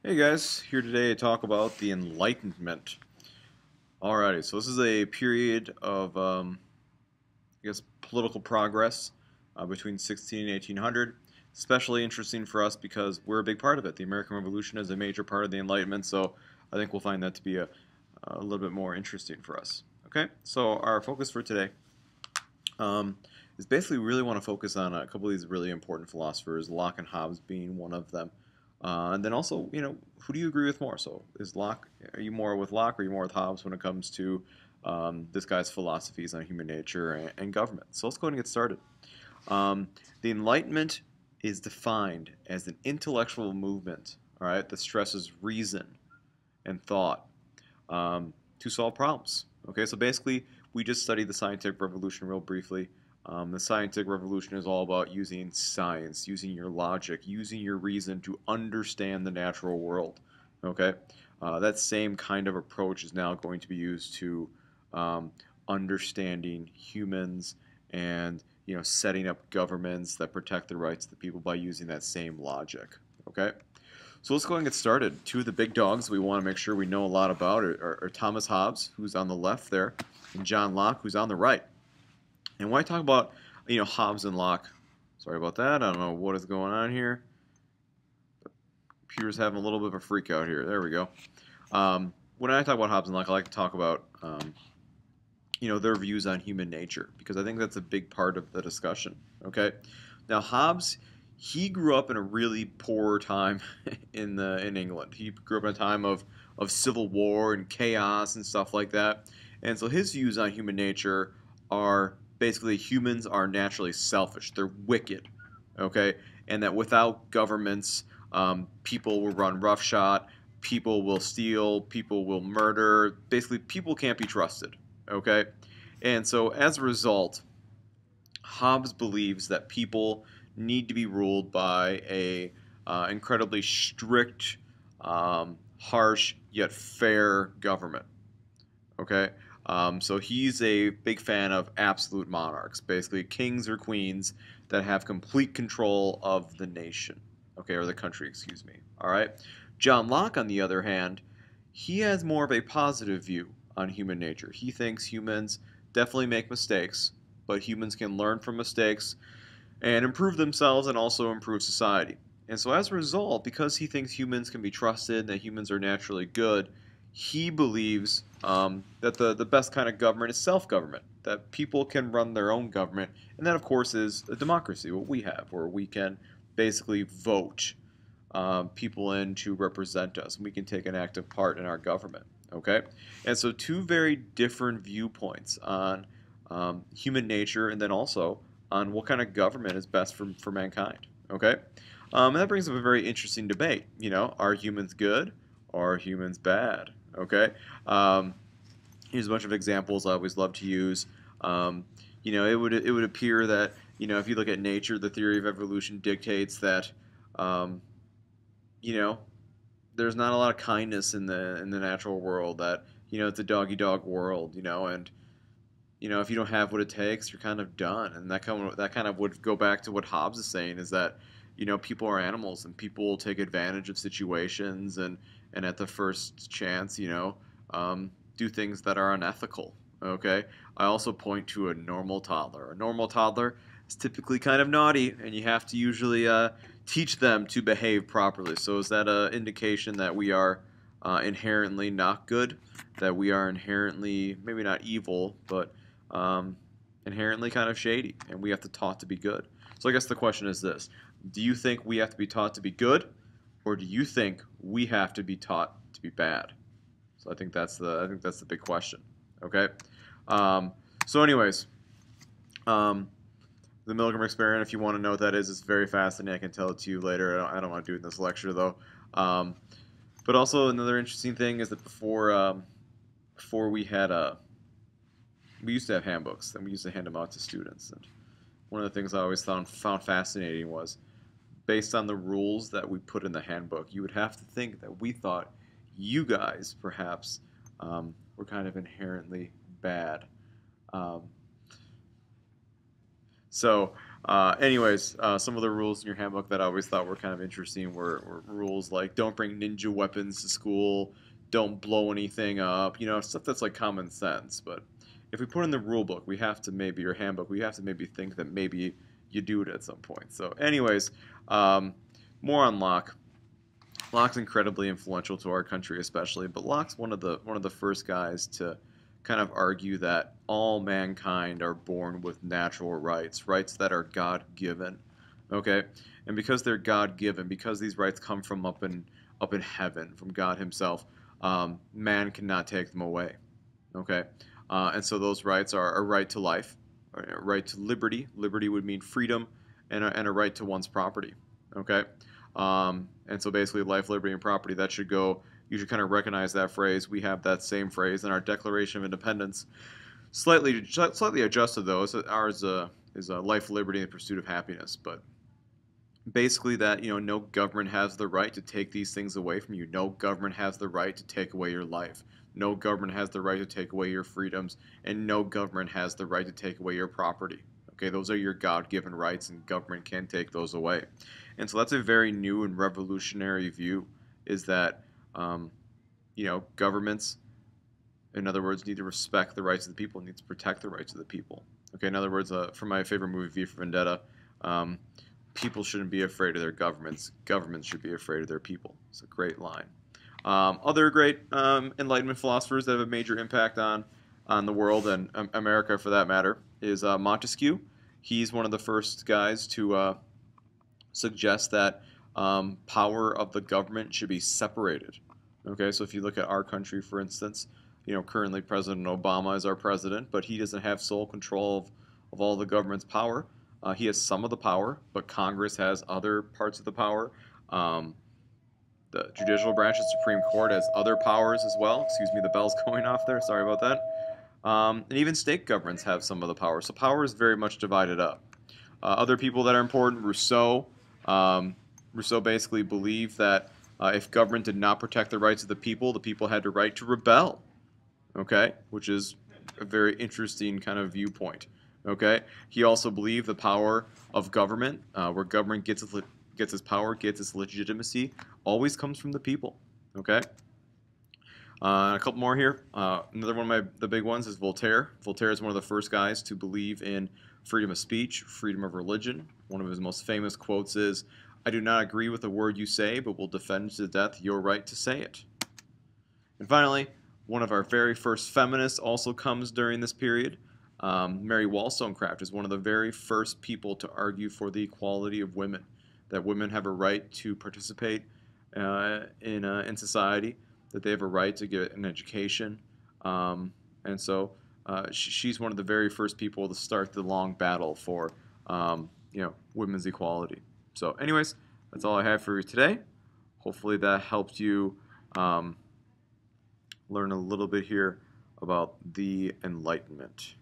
Hey guys, here today to talk about the Enlightenment. Alrighty, so this is a period of, I guess, political progress between 16 and 1800. Especially interesting for us because we're a big part of it. The American Revolution is a major part of the Enlightenment, so I think we'll find that to be a little bit more interesting for us. Okay, so our focus for today um, is basically we really want to focus on a couple of these really important philosophers, Locke and Hobbes being one of them. And then also, who do you agree with more? So, are you more with Locke or are you more with Hobbes when it comes to this guy's philosophies on human nature and government? So, let's go ahead and get started. Um, the Enlightenment is defined as an intellectual movement, all right, that stresses reason and thought to solve problems. Okay, so basically, we just studied the scientific revolution real briefly. The scientific revolution is all about using science, using your logic, using your reason to understand the natural world. Okay, that same kind of approach is now going to be used to um, understanding humans and setting up governments that protect the rights of the people by using that same logic. Okay. So let's go ahead and get started. Two of the big dogs we want to make sure we know a lot about are Thomas Hobbes, who's on the left there, and John Locke, who's on the right. And when I talk about, Hobbes and Locke, sorry about that. I don't know what is going on here. The computer's having a little bit of a freak out here. There we go. When I talk about Hobbes and Locke, I like to talk about, their views on human nature because I think that's a big part of the discussion. Okay. Now Hobbes, he grew up in a really poor time in England. He grew up in a time of civil war and chaos and stuff like that. And so his views on human nature are basically humans are naturally selfish. They're wicked, okay? And that without governments, people will run roughshod, people will steal, people will murder. Basically, people can't be trusted, okay? And so as a result, Hobbes believes that people need to be ruled by a incredibly strict, harsh yet fair government. Okay, so he's a big fan of absolute monarchs, basically kings or queens that have complete control of the nation. Okay, or the country, excuse me. All right. John Locke, on the other hand, he has more of a positive view on human nature. He thinks humans definitely make mistakes, but humans can learn from mistakes and improve themselves and also improve society. And so as a result, because he thinks humans can be trusted, that humans are naturally good, he believes that the best kind of government is self-government, that people can run their own government, and that of course is a democracy, what we have, where we can basically vote people in to represent us, and we can take an active part in our government. Okay, and so two very different viewpoints on human nature, and then also on what kind of government is best for mankind. Okay, and that brings up a very interesting debate. Are humans good or are humans bad? Okay, here's a bunch of examples I always love to use. It would appear that if you look at nature, the theory of evolution dictates that um, you know there's not a lot of kindness in the natural world. That it's a dog eat dog world. And if you don't have what it takes, you're kind of done. And that kind of would go back to what Hobbes is saying is that people are animals and people will take advantage of situations and at the first chance do things that are unethical. Okay. I also point to a normal toddler. A normal toddler is typically kind of naughty, and you have to usually teach them to behave properly. So is that an indication that we are inherently not good? That we are inherently maybe not evil, but inherently kind of shady, and we have to taught to be good. So I guess the question is this: do you think we have to be taught to be good, or do you think we have to be taught to be bad? So I think that's the big question. Okay. Um, so anyways, um, the Milgram Experiment, if you want to know what that is, it's very fascinating. I can tell it to you later. I don't want to do it in this lecture though. Um, but also another interesting thing is that before we used to have handbooks, and we used to hand them out to students. And one of the things I always found fascinating was, based on the rules that we put in the handbook, you would have to think that we thought you guys perhaps were kind of inherently bad. Um, so Anyways, some of the rules in your handbook that I always thought were kind of interesting were rules like don't bring ninja weapons to school, don't blow anything up, stuff that's like common sense. But if we put in the rule book, we have to maybe, your handbook, we have to maybe think that maybe you do it at some point. So anyways, more on Locke. Locke's incredibly influential to our country, especially, but Locke's one of the first guys to kind of argue that all mankind are born with natural rights, rights that are God-given. Okay, and because they're God-given, because these rights come from up in heaven, from God Himself, man cannot take them away. Okay, and so those rights are a right to life, a right to liberty. Liberty would mean freedom, and a right to one's property. Okay. And so basically life, liberty, and property, that should go, you should kind of recognize that phrase. We have that same phrase in our Declaration of Independence. Slightly adjusted though. Ours is life, liberty, and the pursuit of happiness. But basically that, no government has the right to take these things away from you. No government has the right to take away your life. No government has the right to take away your freedoms. And no government has the right to take away your property. Okay, those are your God-given rights, and government can't take those away. And so that's a very new and revolutionary view, is that, governments, in other words, need to respect the rights of the people, need to protect the rights of the people. Okay, in other words, from my favorite movie, V for Vendetta, people shouldn't be afraid of their governments. Governments should be afraid of their people. It's a great line. Other great Enlightenment philosophers that have a major impact on the world, and America for that matter, is Montesquieu. He's one of the first guys to suggest that power of the government should be separated. Okay, so if you look at our country, for instance, currently President Obama is our president, but he doesn't have sole control of all the government's power. He has some of the power, but Congress has other parts of the power. The judicial branch, the Supreme Court, has other powers as well. Excuse me, the bell's going off there. Sorry about that. And even state governments have some of the power. So power is very much divided up. Other people that are important, Rousseau. Rousseau basically believed that if government did not protect the rights of the people had the right to rebel. Okay, which is a very interesting kind of viewpoint. Okay, he also believed the power of government, where government gets its power, gets its legitimacy, always comes from the people. Okay. A couple more here. Another one of the big ones is Voltaire. Voltaire is one of the first guys to believe in freedom of speech, freedom of religion. One of his most famous quotes is, "I do not agree with the word you say, but will defend to the death your right to say it." And finally, one of our very first feminists also comes during this period. Mary Wollstonecraft is one of the very first people to argue for the equality of women, that women have a right to participate in society, that they have a right to get an education, and so she's one of the very first people to start the long battle for women's equality. So anyways, that's all I have for you today. Hopefully that helped you learn a little bit here about the Enlightenment.